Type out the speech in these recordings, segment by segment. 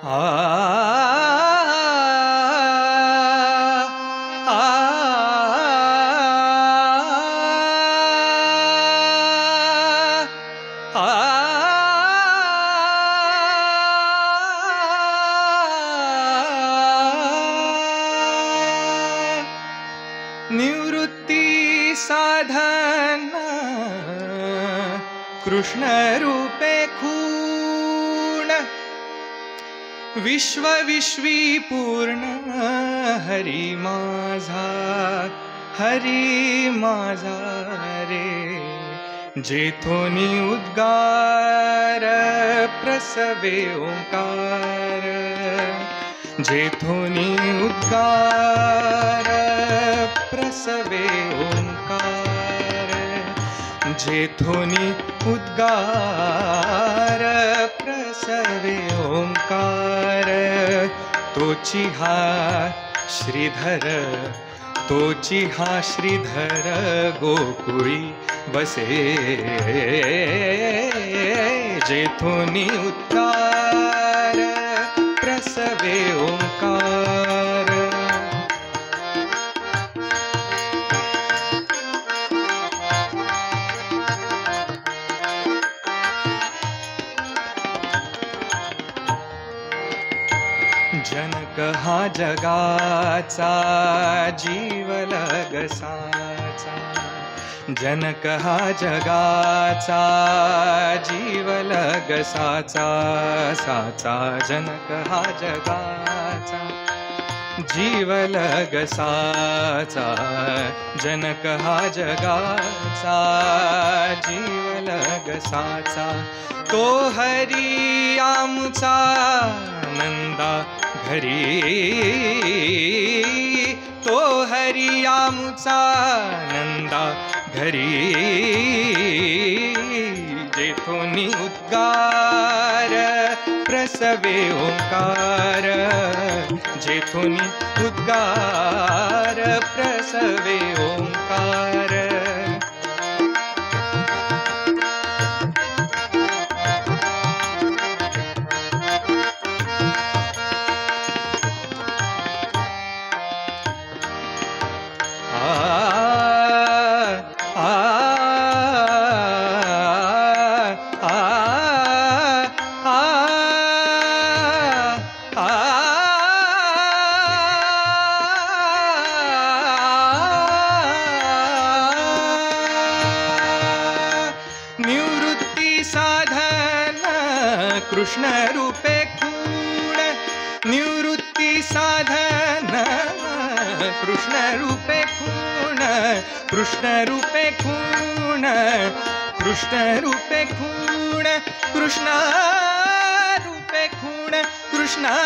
आ आ निवृत्ती साधना कृष्ण रूपे खूण विश्व विश्वी पूर्ण हरी माझा रे जेथोनी उद्गार प्रसवे ओंकार जेथोनी उद्गार प्रसवे ओंकार जेथोनी उद्गार प्रसवे ओंकार तोची हा श्रीधर गोकुळी बसे जेथोनी उद्गार प्रसवे ओंकार जनक हा जगाचा जीवलगसाचा जनक हा जगाचा जीवलगसाचा साचा जनक हा जगाचा जीवलगसाचा जनक हा जगाचा जीवलगसाचा तो हरी आमचा नंदा घरी तो हरी आमचा नंदा घरी जेथोनी उद्गार प्रसवे ओंकार जेथोनी उद्गार प्रसवे ओंकार निवृत्ती साधना कृष्ण रूपे खूण निवृत्ती साधना कृष्ण रूपे खूण कृष्ण रूपे खूण कृष्ण रूपे खूण कृष्ण रूपे खूण कृष्ण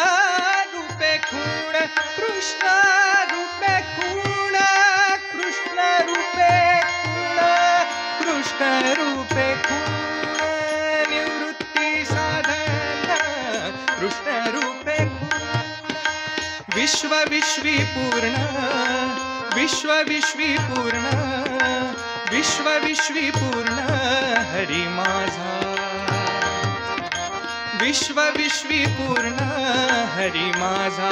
रूपे खूण कृष्ण रूपे खूण कृष्ण रूपे खूण कृष्ण रूपे खूण निवृत्ती साधना कृष्ण रूपे खूण विश्व विश्वी पूर्ण विश्व विश्वी पूर्ण विश्व विश्वी पूर्ण हरी माझा विश्व विश्वी पूर्ण हरी माझा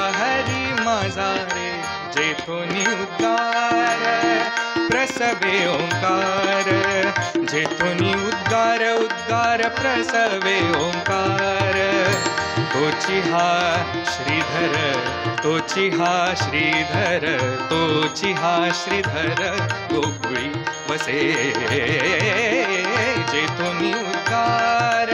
रे जेथोनी उद्गार प्रसवे ओंकार जेथोनी उद्गार प्रसवे ओंकार तोची हा श्रीधर गोकुळी बसे जेथोनी उद्गार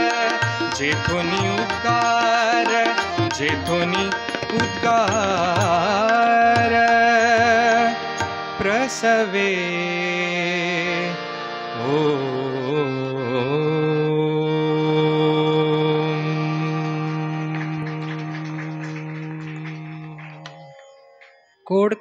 प्रसवे ओ